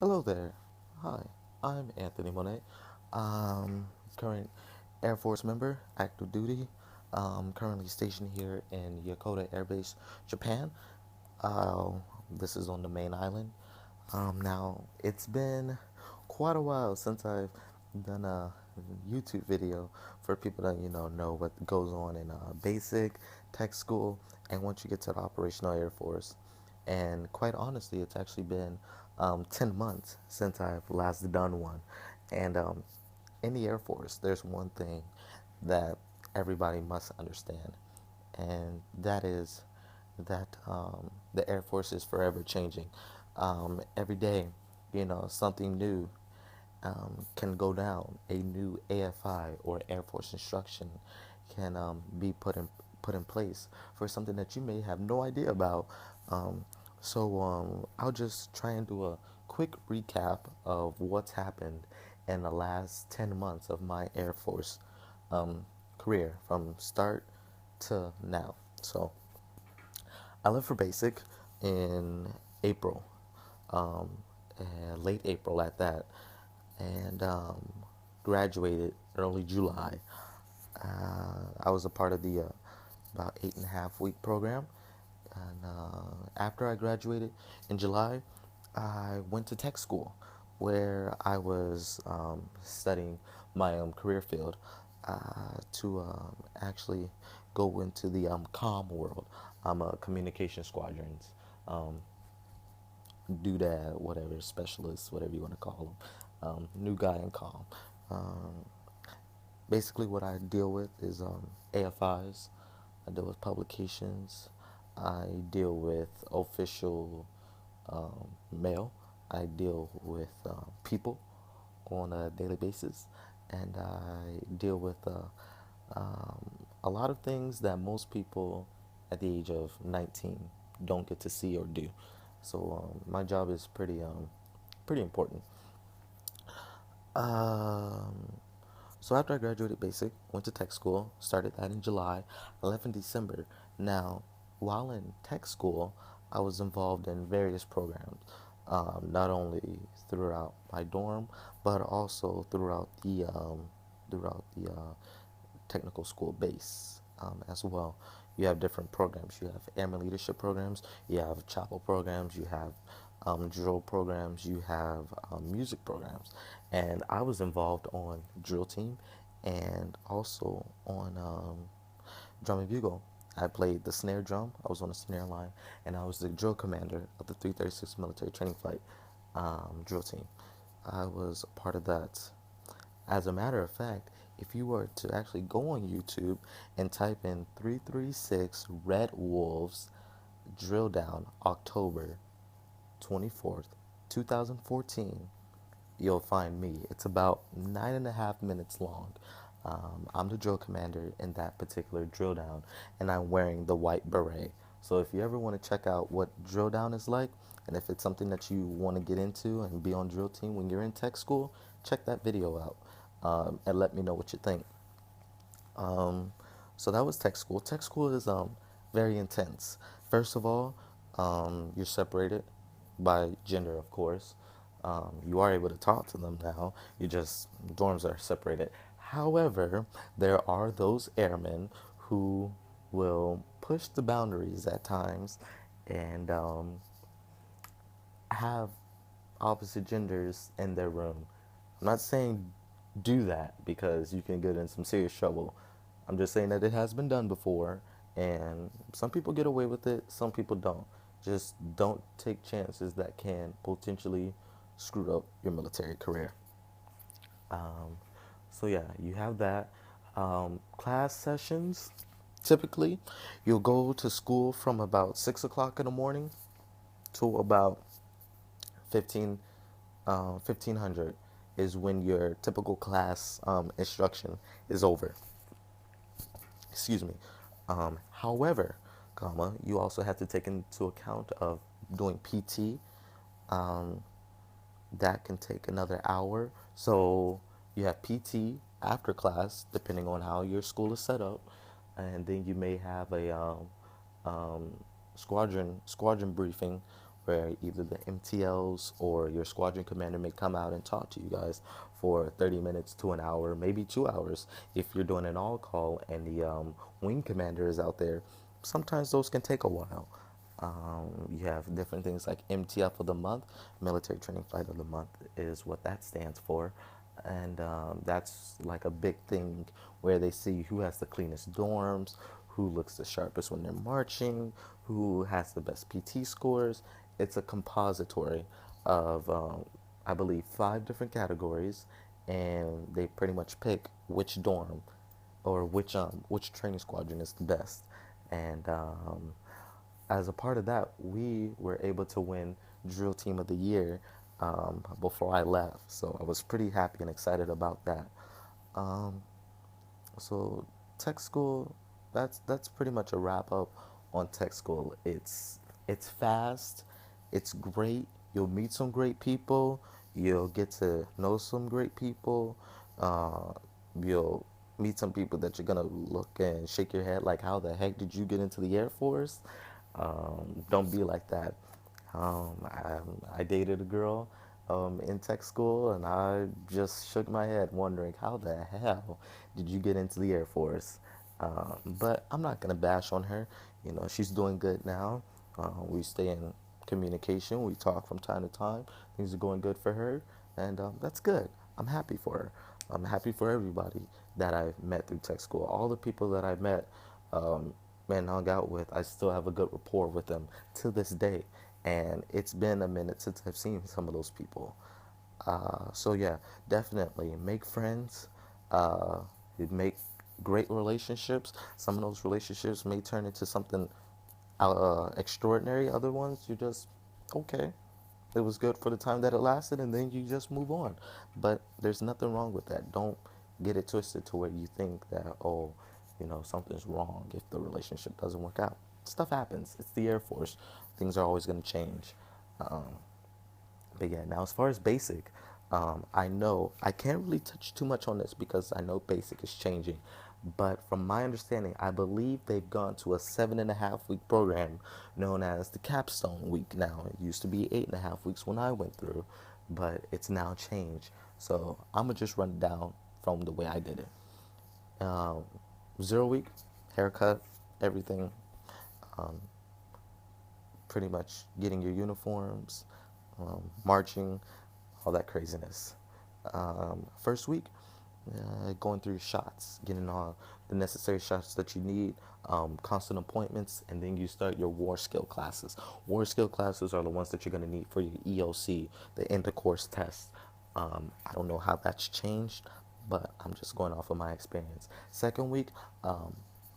Hello there. Hi, I'm Anthony Monet. Current Air Force member, active duty. Currently stationed here in Yokota Air Base, Japan. Uh, this is on the main island. Now, it's been quite a while since I've done a YouTube video for people that know what goes on in basic tech school and once you get to the operational Air Force. And quite honestly, it's actually been 10 months since I've last done one. And in the Air Force, there's one thing that everybody must understand, and that is that the Air Force is forever changing. Every day, something new can go down. A new AFI or Air Force instruction can be put in place for something that you may have no idea about. I'll just try and do a quick recap of what's happened in the last 10 months of my Air Force career from start to now. So I left for basic in April, um, late April at that, and graduated early July. I was a part of the about 8.5 week program, and after I graduated in July, I went to tech school where I was studying my career field to actually go into the comm world. I'm a communication squadrons um, doodad, whatever, specialist, whatever you want to call them. New guy in comm. Um, Basically, what I deal with is AFIs. I deal with publications. I deal with official mail. I deal with people on a daily basis, and I deal with a lot of things that most people at the age of 19 don't get to see or do. So my job is pretty important. Um, so after I graduated basic, went to tech school, started that in July, I left in December. Now, while in tech school, I was involved in various programs, not only throughout my dorm, but also throughout the technical school base as well. You have different programs. You have airman leadership programs. You have chapel programs. You have drill programs. You have music programs. And I was involved on drill team and also on drum and bugle. I played the snare drum. I was on the snare line, and I was the drill commander of the 336 Military Training Flight drill team. I was a part of that. As a matter of fact, if you were to actually go on YouTube and type in 336 Red Wolves drill down October 24th, 2014, you'll find me. It's about 9.5 minutes long. I'm the drill commander in that particular drill down, and I'm wearing the white beret. So if you ever want to check out what drill down is like, and if it's something that you want to get into and be on drill team when you're in tech school, check that video out and let me know what you think. Um, so that was tech school. Tech school is very intense. First of all, you're separated by gender, of course. You are able to talk to them now. You just dorms are separated. However, there are those airmen who will push the boundaries at times and have opposite genders in their room. I'm not saying do that because you can get in some serious trouble. I'm just saying that it has been done before, and some people get away with it, some people don't. Just don't take chances that can potentially screw up your military career. Um, so yeah, you have that. Class sessions. Typically, you'll go to school from about 6 o'clock in the morning to about 15 1500 is when your typical class instruction is over. Excuse me. However, you also have to take into account of doing PT. Um, that can take another hour. So you have PT after class, depending on how your school is set up, and then you may have a um, squadron briefing where either the MTLs or your squadron commander may come out and talk to you guys for 30 minutes to an hour, maybe 2 hours. If you're doing an all call and the wing commander is out there, sometimes those can take a while. You have different things like MTF of the month, military training flight of the month is what that stands for. And that's like a big thing where they see who has the cleanest dorms, who looks the sharpest when they're marching, who has the best PT scores. It's a compository of, I believe, 5 different categories, and they pretty much pick which dorm or which training squadron is the best. And as a part of that, we were able to win Drill Team of the Year before I left. So I was pretty happy and excited about that. Um, so tech school, that's pretty much a wrap up on tech school. It's fast, it's great. You'll meet some great people. You'll get to know some great people. Uh, you'll meet some people that you're gonna look and shake your head like, how the heck did you get into the Air Force? Don't be like that. I dated a girl in tech school, and I just shook my head wondering, how the hell did you get into the Air Force? But I'm not gonna bash on her. You know, she's doing good now. We stay in communication. We talk from time to time. Things are going good for her, and that's good. I'm happy for her. I'm happy for everybody that I've met through tech school. All the people that I've met um, and hung out with, I still have a good rapport with them to this day. And it's been a minute since I've seen some of those people. So yeah, definitely make friends. You make great relationships. Some of those relationships may turn into something extraordinary. Other ones, you just okay. It was good for the time that it lasted, and then you just move on. But there's nothing wrong with that. Don't get it twisted to where you think that, oh, something's wrong if the relationship doesn't work out. Stuff happens. It's the Air Force. Things are always going to change. Um, but yeah, now as far as basic, I know I can't really touch too much on this because I know basic is changing. But from my understanding, I believe they've gone to a 7.5 week program known as the capstone week now. It used to be 8.5 weeks when I went through, but it's now changed. So I'm gonna just run it down from the way I did it. Um, 0 week, haircut, everything, um, pretty much getting your uniforms, marching, all that craziness. First week, going through your shots, getting all the necessary shots that you need, constant appointments, and then you start your war skill classes. War skill classes are the ones that you're going to need for your EOC, the intercourse test. I don't know how that's changed, but I'm just going off of my experience. Second week,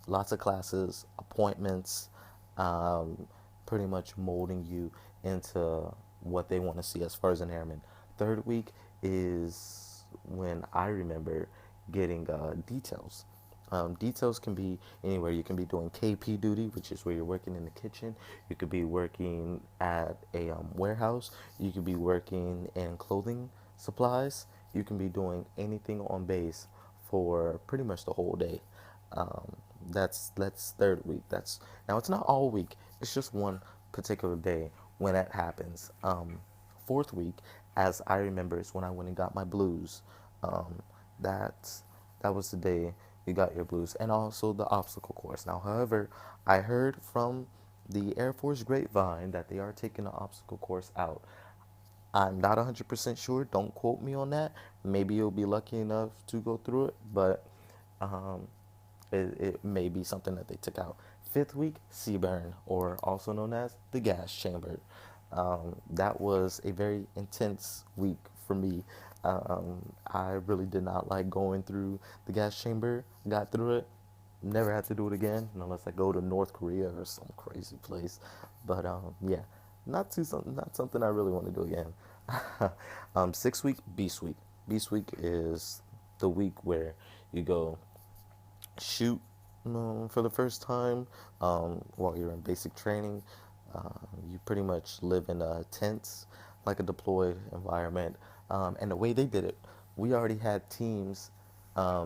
lots of classes, appointments, um, pretty much molding you into what they want to see as far as an airman. Third week is when I remember getting details. Details can be anywhere. You can be doing KP duty, which is where you're working in the kitchen. You could be working at a warehouse. You could be working in clothing supplies. You can be doing anything on base for pretty much the whole day. Um, that's third week. That's now it's not all week. It's just one particular day when that happens. Fourth week, as I remember, is when I went and got my blues. Um, that that was the day you got your blues, and also the obstacle course. Now, however, I heard from the Air Force grapevine that they are taking the obstacle course out. I'm not 100% sure. Don't quote me on that. Maybe you'll be lucky enough to go through it, but um, it may be something that they took out. Fifth week, sea burn, or also known as the gas chamber. That was a very intense week for me. I really did not like going through the gas chamber. Got through it. Never had to do it again unless I go to North Korea or some crazy place. But yeah, not something I really want to do again. 6 week, Beast Week. Beast Week is the week where you go shoot for the first time while you're in basic training. You pretty much live in tents, like a deployed environment. And the way they did it, we already had teams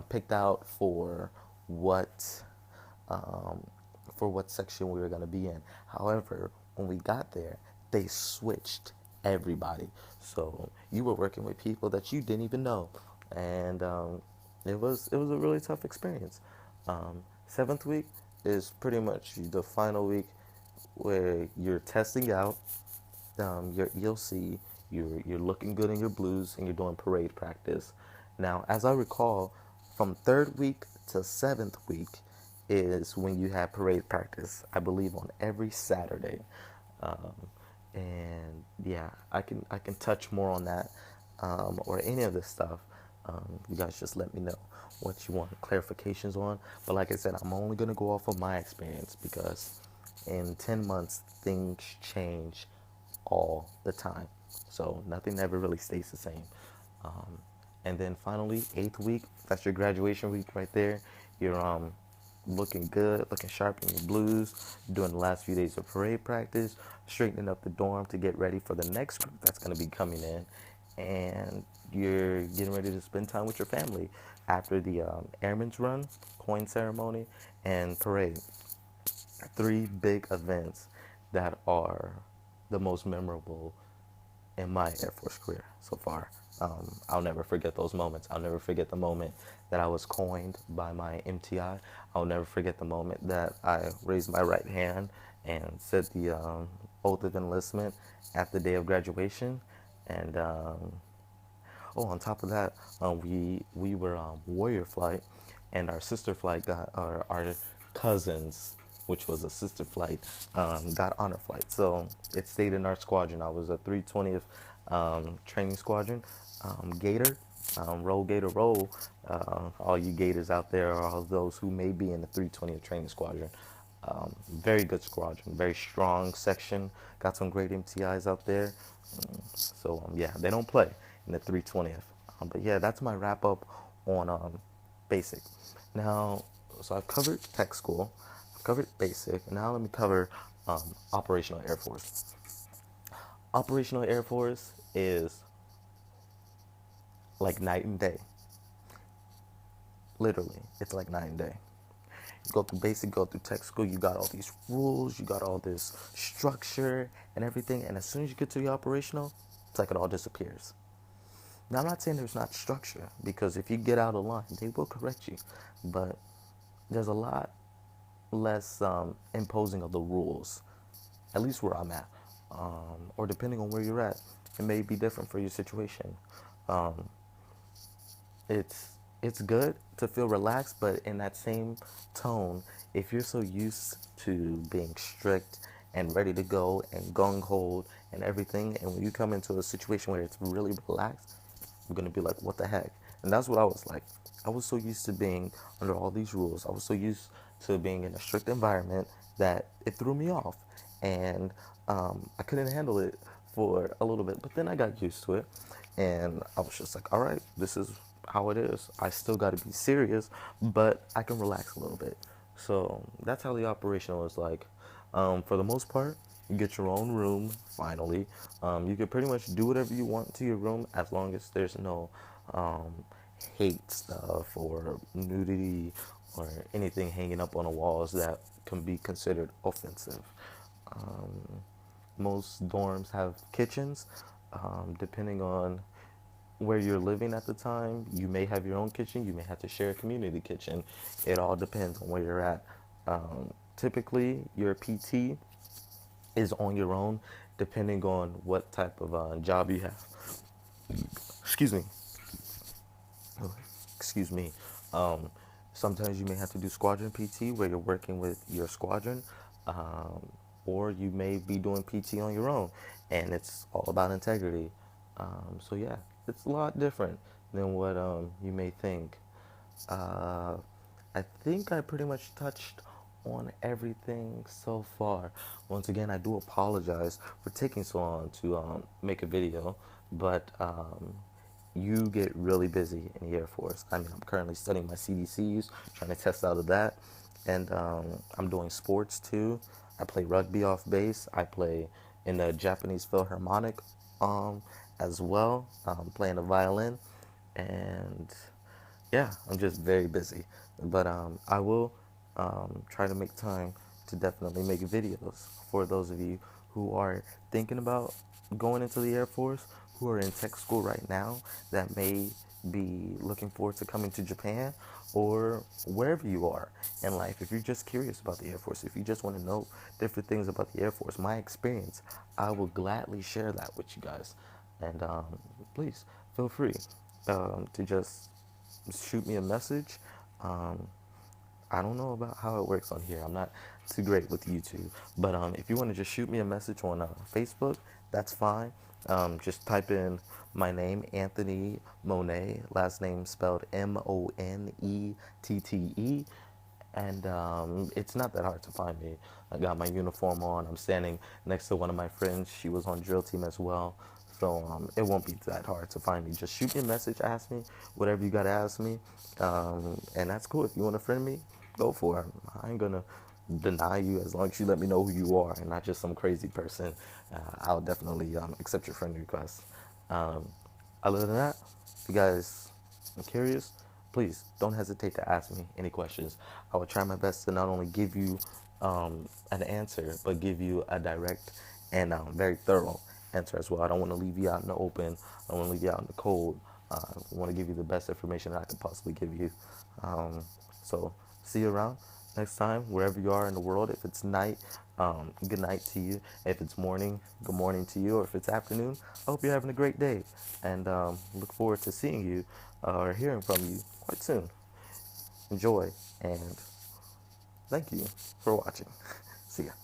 picked out what um, for what section we were going to be in. However, when we got there, they switched everybody. So you were working with people that you didn't even know, and it was a really tough experience. Seventh week is pretty much the final week where you're testing out your EOC, you're looking good in your blues, and you're doing parade practice. Now, as I recall, from third week to seventh week is when you have parade practice. I believe on every Saturday, um, and yeah, I can touch more on that or any of this stuff. You guys just let me know what you want clarifications on. But like I said, I'm only gonna go off of my experience because in 10 months things change all the time. So nothing ever really stays the same. Um, and then finally, eighth week, that's your graduation week right there. You're looking good, looking sharp in your blues, doing the last few days of parade practice, straightening up the dorm to get ready for the next group that's going to be coming in. And you're getting ready to spend time with your family after the airman's run, coin ceremony, and parade. Three big events that are the most memorable in my Air Force career so far. I'll never forget those moments. I'll never forget the moment that I was coined by my MTI. I'll never forget the moment that I raised my right hand and said the oath of enlistment at the day of graduation. And oh, on top of that, we were Warrior Flight, and our sister flight got our cousins, which was a sister flight, got honor flight. So it stayed in our squadron. I was a 320th training squadron, Gator, roll Gator roll. All you Gators out there, all those who may be in the 320th training squadron. Very good squadron, very strong section. Got some great MTIs out there. So yeah, they don't play in the 320th. But yeah, that's my wrap up on basic. Now, so I've covered tech school, I've covered basic. Now let me cover operational Air Force. Operational Air Force is like night and day. Literally, it's like night and day. You go through basic, go through tech school, you got all these rules, you got all this structure and everything, and as soon as you get to the operational, it's like it all disappears. Now, I'm not saying there's not structure, because if you get out of line, they will correct you, but there's a lot less imposing of the rules, at least where I'm at, or depending on where you're at, it may be different for your situation. Um, it's it's good to feel relaxed, but in that same tone, if you're so used to being strict and ready to go and gung ho and everything, and when you come into a situation where it's really relaxed, you're gonna be like, what the heck? And that's what I was like. I was so used to being under all these rules. I was so used to being in a strict environment that it threw me off, and I couldn't handle it for a little bit. But then I got used to it, and I was just like, all right, this is how it is. I still got to be serious, but I can relax a little bit. So that's how the operational is like. For the most part, you get your own room finally. You can pretty much do whatever you want to your room as long as there's no um, hate stuff or nudity or anything hanging up on the walls that can be considered offensive. Um, Most dorms have kitchens. Depending on where you're living at the time, you may have your own kitchen, you may have to share a community kitchen. It all depends on where you're at. Typically, your PT is on your own, depending on what type of job you have. Excuse me. Excuse me. Um, Sometimes you may have to do squadron PT where you're working with your squadron, um, or you may be doing PT on your own, and it's all about integrity. So yeah, it's a lot different than what you may think. Uh, I think I pretty much touched on everything so far. Once again, I do apologize for taking so long to make a video, but you get really busy in the Air Force. I mean, I'm currently studying my CDCs, trying to test out of that, and I'm doing sports too. I play rugby off base. I play in the Japanese Philharmonic as well, playing the violin, and yeah, I'm just very busy. But I will try to make time to definitely make videos for those of you who are thinking about going into the Air Force, who are in tech school right now that may be looking forward to coming to Japan, or wherever you are in life. If you're just curious about the Air Force, if you just want to know different things about the Air Force, my experience, I will gladly share that with you guys. And please feel free to just shoot me a message. Um, I don't know about how it works on here. I'm not too great with YouTube. But if you want to just shoot me a message on Facebook, that's fine. Just type in my name, Anthony Monet, last name spelled Monettee. And it's not that hard to find me. I got my uniform on. I'm standing next to one of my friends. She was on drill team as well. So it won't be that hard to find me. Just shoot me a message, ask me whatever you got to ask me. And that's cool. If you want to friend me, go for it. I ain't going to deny you as long as you let me know who you are and not just some crazy person. I'll definitely accept your friend request. Um, Other than that, if you guys are curious, please don't hesitate to ask me any questions. I will try my best to not only give you an answer, but give you a direct and very thorough answer as well. I don't want to leave you out in the open. I don't want to leave you out in the cold. I want to give you the best information that I can possibly give you. So see you around next time, wherever you are in the world. If it's night, good night to you. If it's morning, good morning to you. Or if it's afternoon, I hope you're having a great day. And look forward to seeing you or hearing from you quite soon. Enjoy and thank you for watching. See ya.